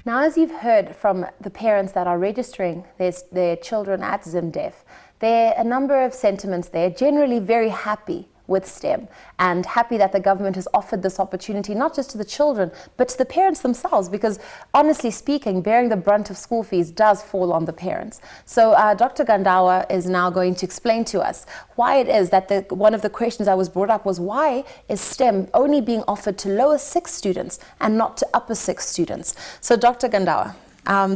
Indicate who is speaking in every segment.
Speaker 1: Now, as you've heard from the parents that are registering their children at ZimDef, there are a number of sentiments there, generally very happy with STEM and happy that the government has offered this opportunity not just to the children but to the parents themselves, because honestly speaking, bearing the brunt of school fees does fall on the parents. So Dr. Gandawa is now going to explain to us why it is that one of the questions that was brought up was, why is STEM only being offered to lower 6 students and not to upper 6 students? So Dr. Gandawa,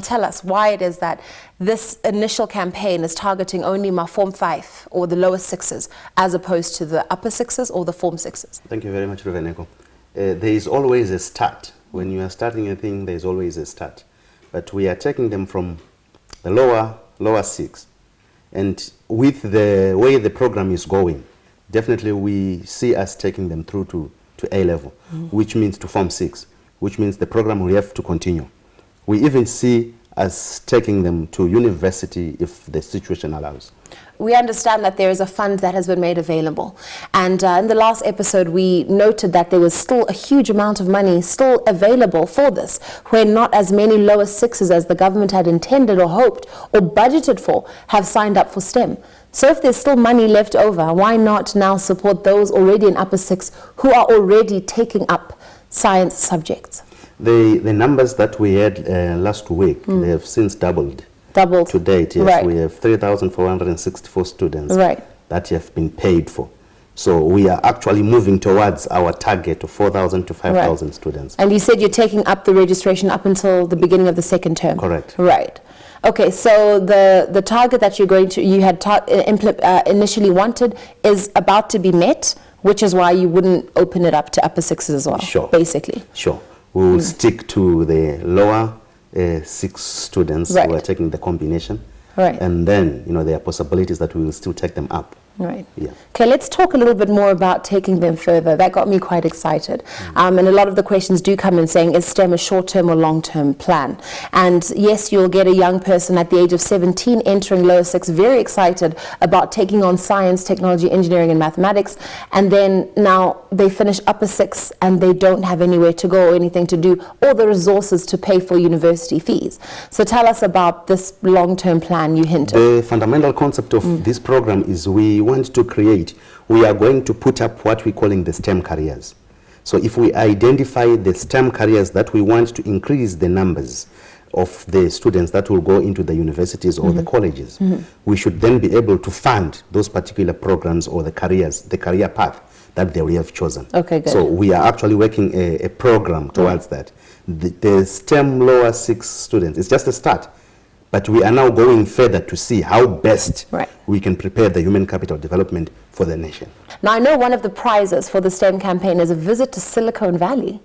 Speaker 1: tell us why it is that this initial campaign is targeting only my Form 5 or the lower 6s as opposed to the upper 6s or the Form 6s.
Speaker 2: Thank you very much, Ruveneko. There is always a start. When you are starting a thing, there is always a start. But we are taking them from the lower 6. And with the way the program is going, definitely we see us taking them through to A level, which means to Form 6, which means the program will have to continue. We even see us taking them to university if the situation allows.
Speaker 1: We understand that there is a fund that has been made available. And in the last episode, we noted that there was still a huge amount of money still available for this, where not as many lower 6s as the government had intended or hoped or budgeted for have signed up for STEM. So if there's still money left over, why not now support those already in upper 6 who are already taking up science subjects?
Speaker 2: The numbers that we had last week, they have since doubled. To date, yes.
Speaker 1: Right.
Speaker 2: We have 3,464 students that have been paid for. So we are actually moving towards our target of 4,000 to 5,000 students.
Speaker 1: And you said you're taking up the registration up until the beginning of the second term.
Speaker 2: Correct.
Speaker 1: Right. Okay, so the target that you had initially wanted is about to be met, which is why you wouldn't open it up to upper 6s as well.
Speaker 2: Sure.
Speaker 1: Basically.
Speaker 2: Sure. We will stick to the lower 6 students who are taking the combination.
Speaker 1: Right.
Speaker 2: And then, there are possibilities that we will still take them up.
Speaker 1: Right.
Speaker 2: Yeah.
Speaker 1: Okay, let's talk a little bit more about taking them further. That got me quite excited. And a lot of the questions do come in saying, is STEM a short-term or long-term plan? And yes, you'll get a young person at the age of 17 entering lower 6, very excited about taking on science, technology, engineering, and mathematics. And then now they finish upper 6 and they don't have anywhere to go or anything to do, or the resources to pay for university fees. So tell us about this long-term plan you hinted.
Speaker 2: The fundamental concept of this program is we are going to put up what we're calling the STEM careers. So if we identify the STEM careers that we want to increase the numbers of the students that will go into the universities or the colleges, we should then be able to fund those particular programs or the career path that they will have chosen.
Speaker 1: Okay, good.
Speaker 2: So we are actually working a program towards that. The STEM lower 6 students, it's just a start. But we are now going further to see how best we can prepare the human capital development for the nation.
Speaker 1: Now, I know one of the prizes for the STEM campaign is a visit to Silicon Valley.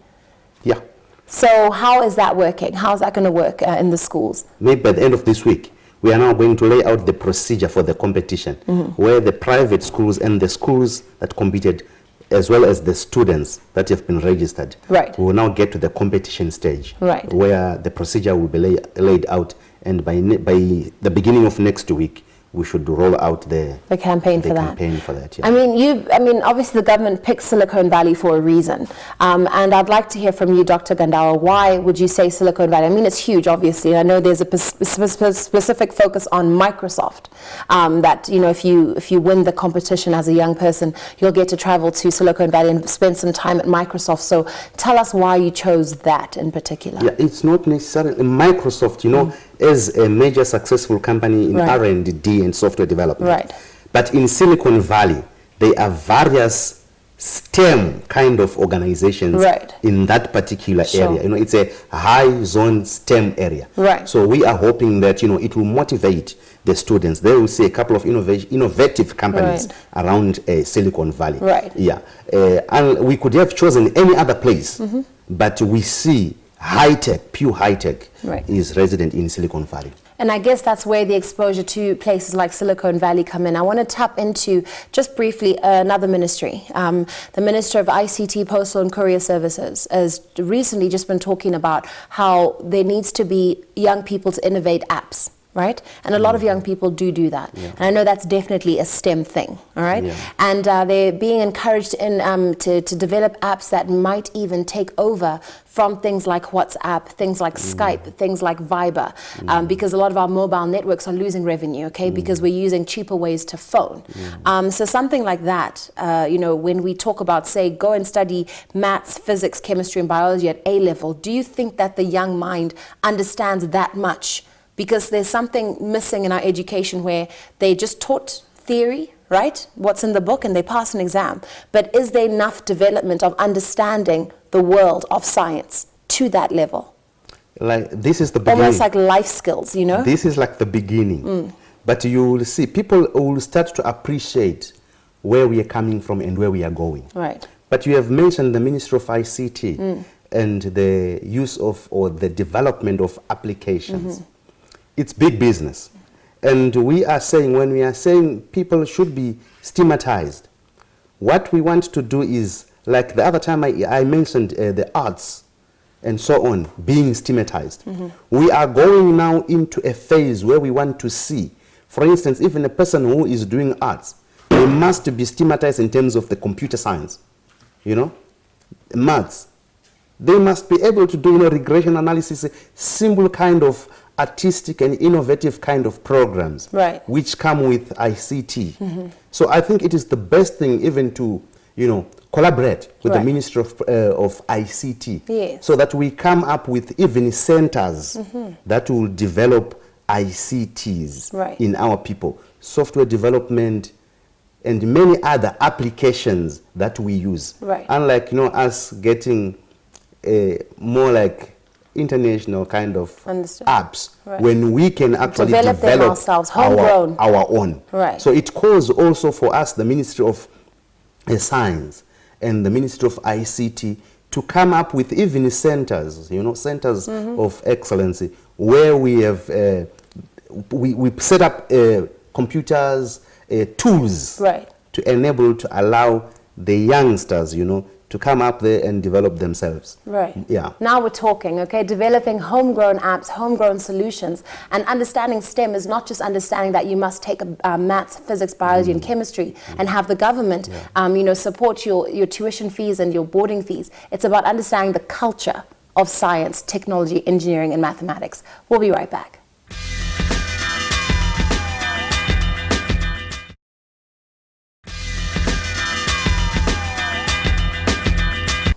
Speaker 2: Yeah.
Speaker 1: So how is that working? How is that going to work in the schools?
Speaker 2: Maybe by the end of this week, we are now going to lay out the procedure for the competition, where the private schools and the schools that competed, as well as the students that have been registered, we will now get to the competition stage, where the procedure will be laid out. And by the beginning of next week, we should roll out the campaign for that. Yeah.
Speaker 1: I mean, obviously the government picked Silicon Valley for a reason, and I'd like to hear from you, Dr. Gandawa. Why would you say Silicon Valley? I mean, it's huge, obviously. I know there's a specific focus on Microsoft. That if you win the competition as a young person, you'll get to travel to Silicon Valley and spend some time at Microsoft. So tell us why you chose that in particular.
Speaker 2: Yeah, it's not necessarily Microsoft. As a major successful company in R&D and software development. But in Silicon Valley, there are various STEM kind of organizations in that particular area. It's a high zone STEM area. So we are hoping that, it will motivate the students. They will see a couple of innovative companies around Silicon Valley. Yeah. And we could have chosen any other place, but we see high-tech, pure high-tech is resident in Silicon Valley.
Speaker 1: And I guess that's where the exposure to places like Silicon Valley come in. I want to tap into, just briefly, another ministry. The Minister of ICT, Postal and Courier Services has recently just been talking about how there needs to be young people to innovate apps right? And a lot of young people do that.
Speaker 2: Yeah.
Speaker 1: And I know that's definitely a STEM thing, all right?
Speaker 2: Yeah.
Speaker 1: And they're being encouraged to develop apps that might even take over from things like WhatsApp, things like Skype, things like Viber, because a lot of our mobile networks are losing revenue, okay, because we're using cheaper ways to phone. So something like that, you know, when we talk about, say, go and study maths, physics, chemistry, and biology at A level, do you think that the young mind understands that much? Because there's something missing in our education where they just taught theory, right? What's in the book, and they pass an exam. But is there enough development of understanding the world of science to that level?
Speaker 2: Like, this is the beginning.
Speaker 1: Almost like life skills, you know?
Speaker 2: This is like the beginning. But you will see, people will start to appreciate where we are coming from and where we are going.
Speaker 1: Right.
Speaker 2: But you have mentioned the Ministry of ICT and the use of, or the development of applications. It's big business. And we are saying, when we are saying people should be stigmatized, what we want to do is, like the other time I mentioned the arts and so on being stigmatized. We are going now into a phase where we want to see, for instance, even a person who is doing arts, they must be stigmatized in terms of the computer science, you know, maths. They must be able to do, you know, regression analysis, simple kind of artistic and innovative kind of programs,
Speaker 1: right,
Speaker 2: which come with ICT. So I think it is the best thing even to, you know, collaborate with the Ministry of ICT,
Speaker 1: yes,
Speaker 2: so that we come up with even centers that will develop ICTs in our people, software development, and many other applications that we use. Unlike, you know, us getting more like international kind of apps, when we can actually develop
Speaker 1: them ourselves, homegrown,
Speaker 2: our own. So it calls also for us, the Ministry of Science and the Ministry of ICT, to come up with even centers, you know, centers of excellency, where we have we set up computers, tools to enable, to allow the youngsters, you know, to come up there and develop themselves. Yeah.
Speaker 1: Now we're talking, okay? Developing homegrown apps, homegrown solutions, and understanding STEM is not just understanding that you must take maths, physics, biology, and chemistry, and have the government, you know, support your tuition fees and your boarding fees. It's about understanding the culture of science, technology, engineering, and mathematics. We'll be right back.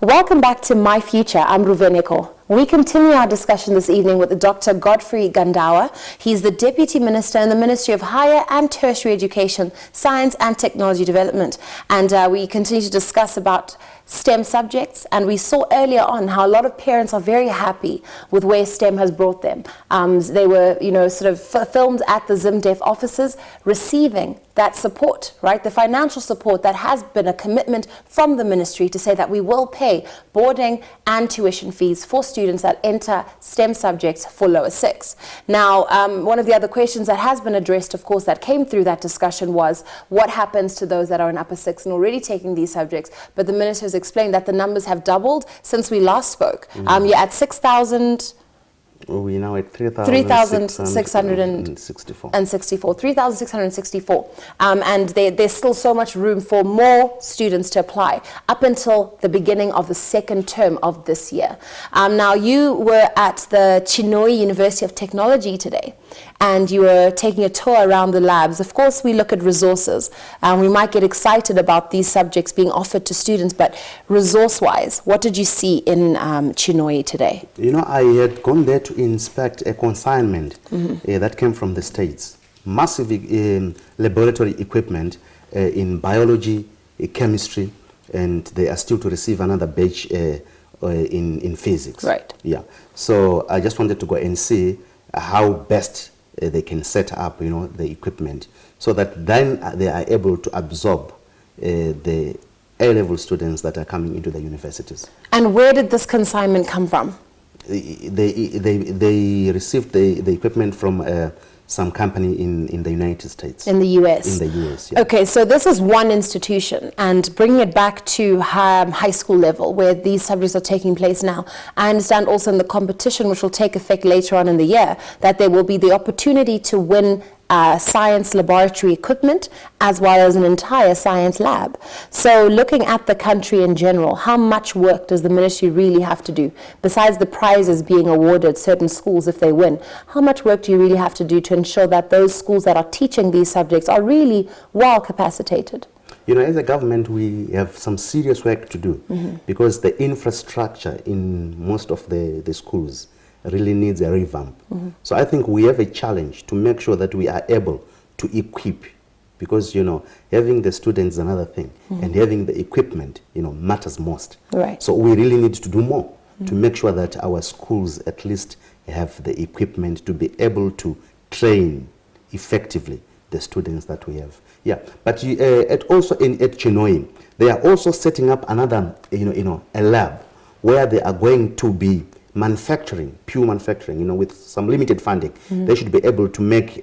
Speaker 1: Welcome back to My Future. I'm Ruveneko. We continue our discussion this evening with Dr. Godfrey Gandawa. He's the Deputy Minister in the Ministry of Higher and Tertiary Education, Science and Technology Development. And we continue to discuss about STEM subjects, and we saw earlier on how a lot of parents are very happy with where STEM has brought them. They were, you know, sort of filmed at the ZimDef offices, receiving that support, right? The financial support that has been a commitment from the ministry to say that we will pay boarding and tuition fees for students that enter STEM subjects for lower six. Now, one of the other questions that has been addressed, of course, that came through that discussion was what happens to those that are in upper six and already taking these subjects? But the minister has explained that the numbers have doubled since we last spoke. You're at 6,000.
Speaker 2: We're now at 3,664.
Speaker 1: 3,664. And there's still so much room for more students to apply up until the beginning of the second term of this year. Now, you were at the Chinhoyi University of Technology today, and you were taking a tour around the labs. Of course, we look at resources, and we might get excited about these subjects being offered to students, but resource-wise, what did you see in Chinhoyi today?
Speaker 2: You know, I had gone there to inspect a consignment that came from the States. Massive laboratory equipment in biology, chemistry, and they are still to receive another batch in physics. Yeah. So I just wanted to go and see how best they can set up, you know, the equipment, so that then they are able to absorb the A-level students that are coming into the universities.
Speaker 1: And where did this consignment come from?
Speaker 2: They received the equipment from some company in the United States.
Speaker 1: In the US?
Speaker 2: In the US, yeah.
Speaker 1: Okay, so this is one institution, and bringing it back to high school level where these subjects are taking place now, I understand also in the competition which will take effect later on in the year that there will be the opportunity to win science laboratory equipment as well as an entire science lab. So looking at the country in general, how much work does the ministry really have to do? Besides the prizes being awarded certain schools if they win, how much work do you really have to do to ensure that those schools that are teaching these subjects are really well capacitated?
Speaker 2: You know, as a government, we have some serious work to do because the infrastructure in most of the schools really needs a revamp. So I think we have a challenge to make sure that we are able to equip, because, you know, having the students is another thing, and having the equipment, you know, matters most.
Speaker 1: Right.
Speaker 2: So we really need to do more to make sure that our schools at least have the equipment to be able to train effectively the students that we have. Yeah, but also at Chinoy, they are also setting up another, a lab where they are going to be manufacturing, pure manufacturing, you know, with some limited funding. They should be able to make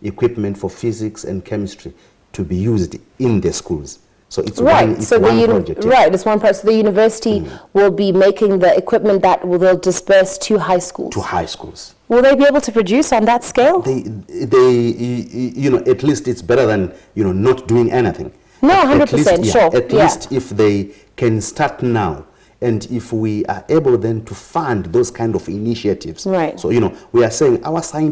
Speaker 2: equipment for physics and chemistry to be used in the schools. So it's one project.
Speaker 1: Right, it's one project. So the university will be making the equipment that they'll disperse to high schools.
Speaker 2: To high schools.
Speaker 1: Will they be able to produce on that scale?
Speaker 2: They at least it's better than, not doing anything.
Speaker 1: No, 100%, sure.
Speaker 2: At least if they can start now, and if we are able then to fund those kind of initiatives.
Speaker 1: Right.
Speaker 2: So, we are saying our scientists